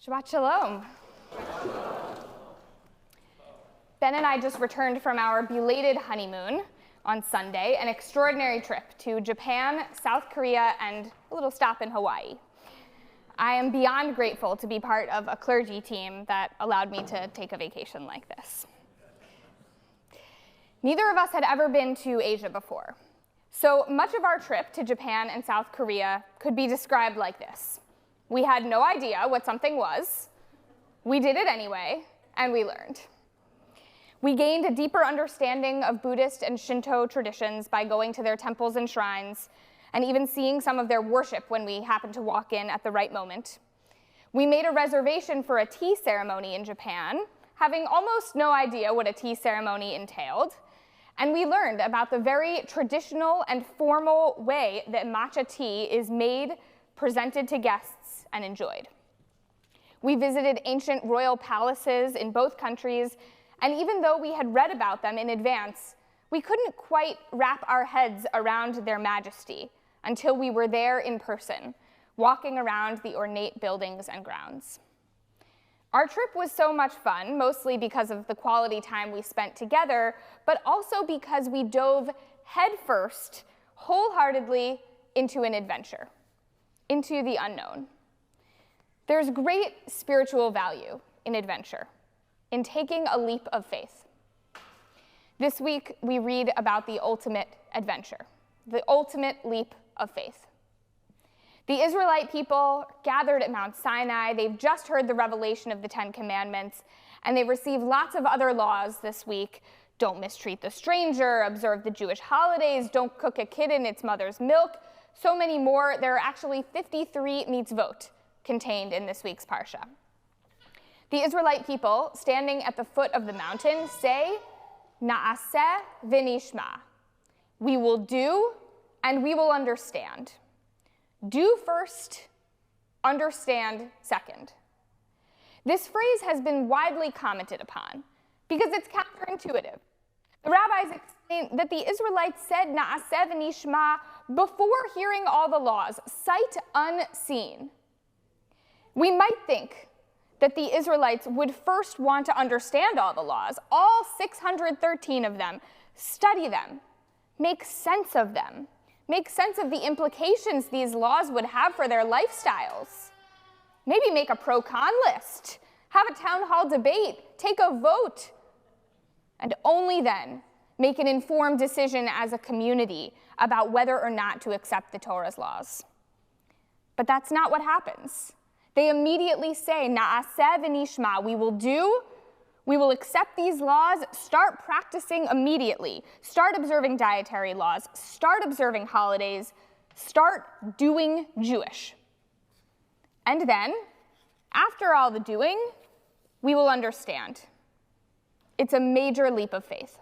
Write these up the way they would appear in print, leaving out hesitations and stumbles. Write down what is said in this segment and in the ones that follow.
Shabbat Shalom. Ben and I just returned from our belated honeymoon on Sunday, an extraordinary trip to Japan, South Korea, and a little stop in Hawaii. I am beyond grateful to be part of a clergy team that allowed me to take a vacation like this. Neither of us had ever been to Asia before, so much of our trip to Japan and South Korea could be described like this. We had no idea what something was, we did it anyway, and we learned. We gained a deeper understanding of Buddhist and Shinto traditions by going to their temples and shrines, and even seeing some of their worship when we happened to walk in at the right moment. We made a reservation for a tea ceremony in Japan, having almost no idea what a tea ceremony entailed, and we learned about the very traditional and formal way that matcha tea is made, presented to guests, and enjoyed. We visited ancient royal palaces in both countries, and even though we had read about them in advance, we couldn't quite wrap our heads around their majesty until we were there in person, walking around the ornate buildings and grounds. Our trip was so much fun, mostly because of the quality time we spent together, but also because we dove headfirst, wholeheartedly into an adventure, into the unknown. There's great spiritual value in adventure, in taking a leap of faith. This week, we read about the ultimate adventure, the ultimate leap of faith. The Israelite people gathered at Mount Sinai. They've just heard the revelation of the Ten Commandments, and they've received lots of other laws this week. Don't mistreat the stranger, observe the Jewish holidays, don't cook a kid in its mother's milk, so many more. There are actually 53 mitzvot contained in this week's parsha. The Israelite people, standing at the foot of the mountain, say, Na'aseh v'nishma. We will do, and we will understand. Do first, understand second. This phrase has been widely commented upon because it's counterintuitive. The rabbis explain that the Israelites said Na'aseh v'nishma before hearing all the laws, sight unseen. We might think that the Israelites would first want to understand all the laws, all 613 of them, study them, make sense of them, make sense of the implications these laws would have for their lifestyles. Maybe make a pro-con list, have a town hall debate, take a vote, and only then make an informed decision as a community about whether or not to accept the Torah's laws. But that's not what happens. They immediately say, Na'aseh v'nishma, we will do, we will accept these laws, start practicing immediately, start observing dietary laws, start observing holidays, start doing Jewish. And then, after all the doing, we will understand. It's a major leap of faith.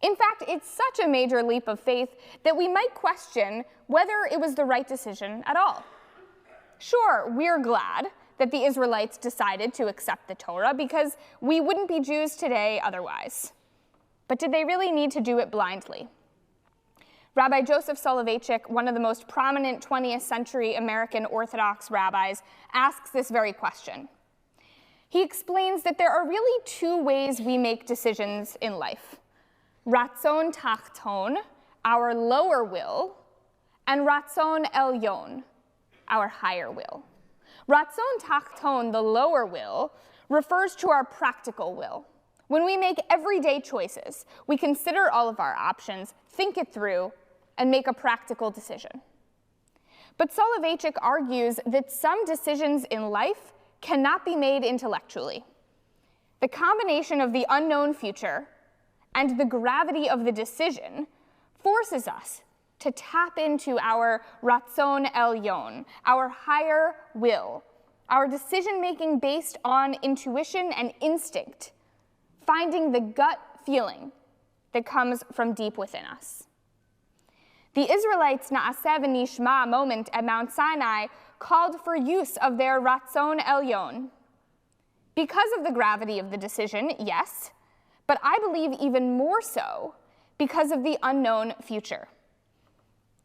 In fact, it's such a major leap of faith that we might question whether it was the right decision at all. Sure, we're glad that the Israelites decided to accept the Torah because we wouldn't be Jews today otherwise. But did they really need to do it blindly? Rabbi Joseph Soloveitchik, one of the most prominent 20th century American Orthodox rabbis, asks this very question. He explains that there are really two ways we make decisions in life. Ratzon tachton, our lower will, and Ratzon elyon, our higher will. Ratzon tachton, the lower will, refers to our practical will. When we make everyday choices, we consider all of our options, think it through, and make a practical decision. But Soloveitchik argues that some decisions in life cannot be made intellectually. The combination of the unknown future and the gravity of the decision forces us to tap into our Ratzon elyon, our higher will, our decision-making based on intuition and instinct, finding the gut feeling that comes from deep within us. The Israelites' Na'aseh v'nishma moment at Mount Sinai called for use of their Ratzon elyon. Because of the gravity of the decision, yes, but I believe even more so because of the unknown future.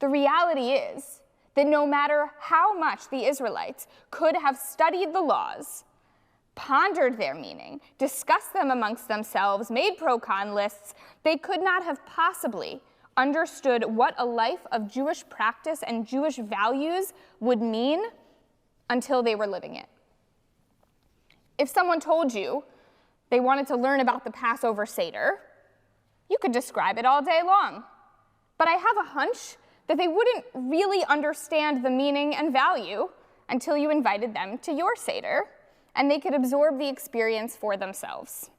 The reality is that no matter how much the Israelites could have studied the laws, pondered their meaning, discussed them amongst themselves, made pro-con lists, they could not have possibly understood what a life of Jewish practice and Jewish values would mean until they were living it. If someone told you they wanted to learn about the Passover Seder, you could describe it all day long. But I have a hunch that they wouldn't really understand the meaning and value until you invited them to your Seder, and they could absorb the experience for themselves.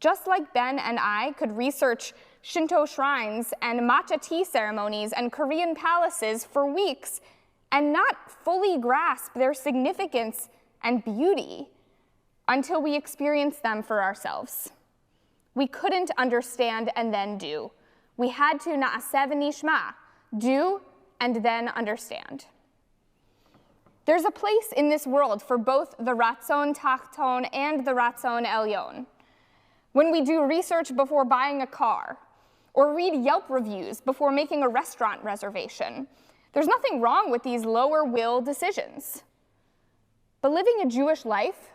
Just like Ben and I could research Shinto shrines and matcha tea ceremonies and Korean palaces for weeks and not fully grasp their significance and beauty until we experience them for ourselves. We couldn't understand and then do. We had to na'aseh v'nishma, do and then understand. There's a place in this world for both the ratzon tachton and the ratzon elyon. When we do research before buying a car, or read Yelp reviews before making a restaurant reservation, there's nothing wrong with these lower will decisions. But living a Jewish life,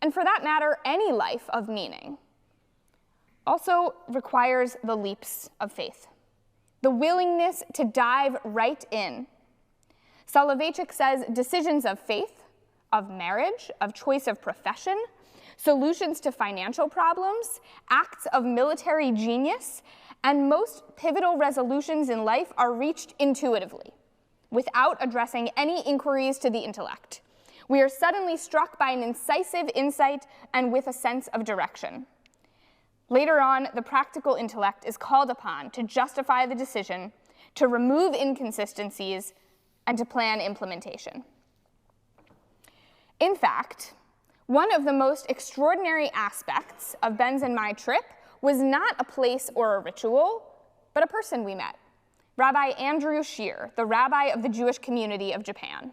and for that matter, any life of meaning, also requires the leaps of faith, the willingness to dive right in. Soloveitchik says decisions of faith, of marriage, of choice of profession, solutions to financial problems, acts of military genius, and most pivotal resolutions in life are reached intuitively, without addressing any inquiries to the intellect. We are suddenly struck by an incisive insight and with a sense of direction. Later on, the practical intellect is called upon to justify the decision, to remove inconsistencies, and to plan implementation. In fact, one of the most extraordinary aspects of Ben's and my trip was not a place or a ritual, but a person we met, Rabbi Andrew Scheer, the rabbi of the Jewish community of Japan.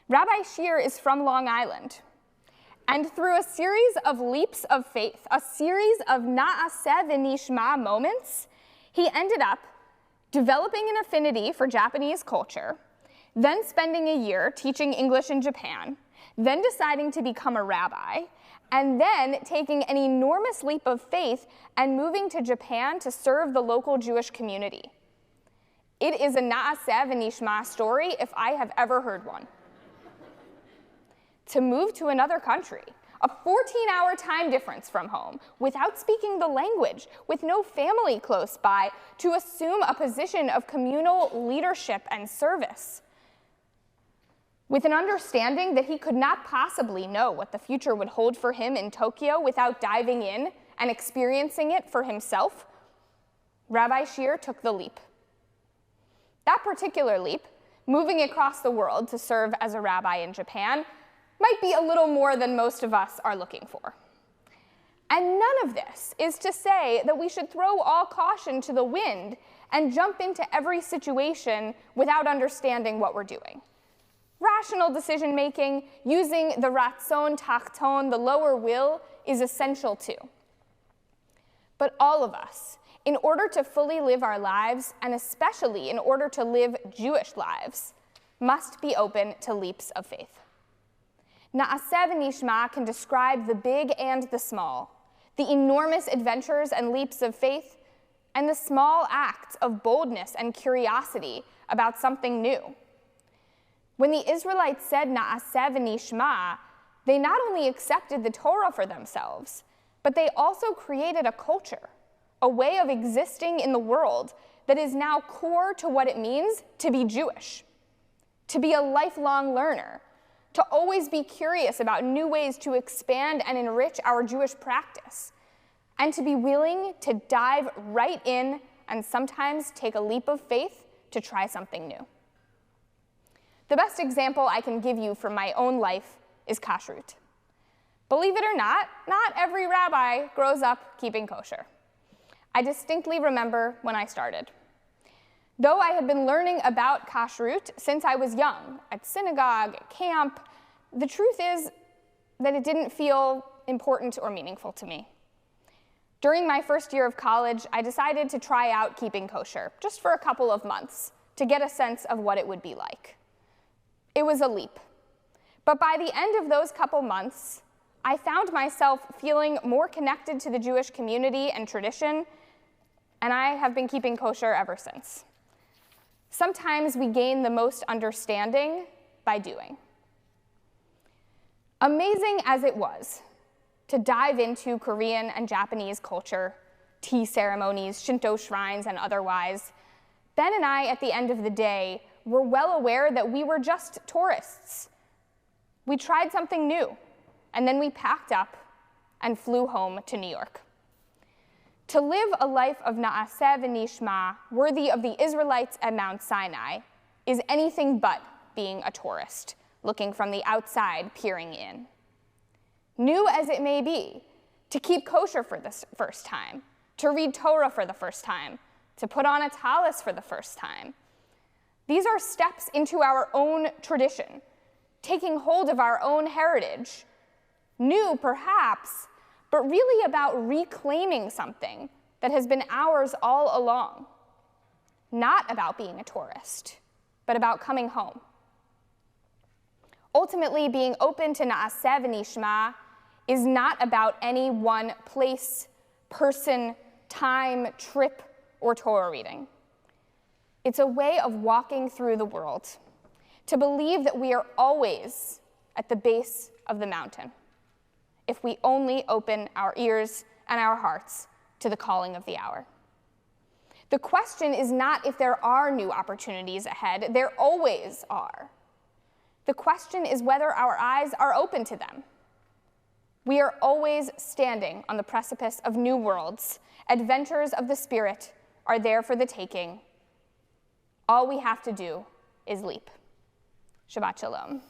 Rabbi Scheer is from Long Island, and through a series of leaps of faith, a series of na'aseh v'nishma moments, he ended up developing an affinity for Japanese culture, then spending a year teaching English in Japan, then deciding to become a rabbi, and then taking an enormous leap of faith and moving to Japan to serve the local Jewish community. It is a na'aseh v'nishma story if I have ever heard one. To move to another country, a 14-hour time difference from home, without speaking the language, with no family close by, to assume a position of communal leadership and service, with an understanding that he could not possibly know what the future would hold for him in Tokyo without diving in and experiencing it for himself, Rabbi Scheer took the leap. That particular leap, moving across the world to serve as a rabbi in Japan, might be a little more than most of us are looking for. And none of this is to say that we should throw all caution to the wind and jump into every situation without understanding what we're doing. Rational decision-making, using the ratzon tachton, the lower will, is essential too. But all of us, in order to fully live our lives, and especially in order to live Jewish lives, must be open to leaps of faith. Na'aseh v'nishma can describe the big and the small, the enormous adventures and leaps of faith, and the small acts of boldness and curiosity about something new. When the Israelites said na'aseh v'nishma, they not only accepted the Torah for themselves, but they also created a culture, a way of existing in the world that is now core to what it means to be Jewish, to be a lifelong learner, to always be curious about new ways to expand and enrich our Jewish practice, and to be willing to dive right in and sometimes take a leap of faith to try something new. The best example I can give you from my own life is kashrut. Believe it or not every rabbi grows up keeping kosher. I distinctly remember when I started. Though I had been learning about kashrut since I was young, at synagogue, at camp, the truth is that it didn't feel important or meaningful to me. During my first year of college, I decided to try out keeping kosher, just for a couple of months, to get a sense of what it would be like. It was a leap. But by the end of those couple months, I found myself feeling more connected to the Jewish community and tradition, and I have been keeping kosher ever since. Sometimes we gain the most understanding by doing. Amazing as it was to dive into Korean and Japanese culture, tea ceremonies, Shinto shrines, and otherwise, Ben and I, at the end of the day, were well aware that we were just tourists. We tried something new, and then we packed up and flew home to New York. To live a life of na'aseh v'nishma, worthy of the Israelites at Mount Sinai, is anything but being a tourist, looking from the outside, peering in. New as it may be, to keep kosher for the first time, to read Torah for the first time, to put on a talis for the first time. These are steps into our own tradition, taking hold of our own heritage. New, perhaps, but really about reclaiming something that has been ours all along. Not about being a tourist, but about coming home. Ultimately, being open to na'aseh v'nishma is not about any one place, person, time, trip, or Torah reading. It's a way of walking through the world, to believe that we are always at the base of the mountain, if we only open our ears and our hearts to the calling of the hour. The question is not if there are new opportunities ahead. There always are. The question is whether our eyes are open to them. We are always standing on the precipice of new worlds. Adventures of the Spirit are there for the taking. All we have to do is leap. Shabbat Shalom.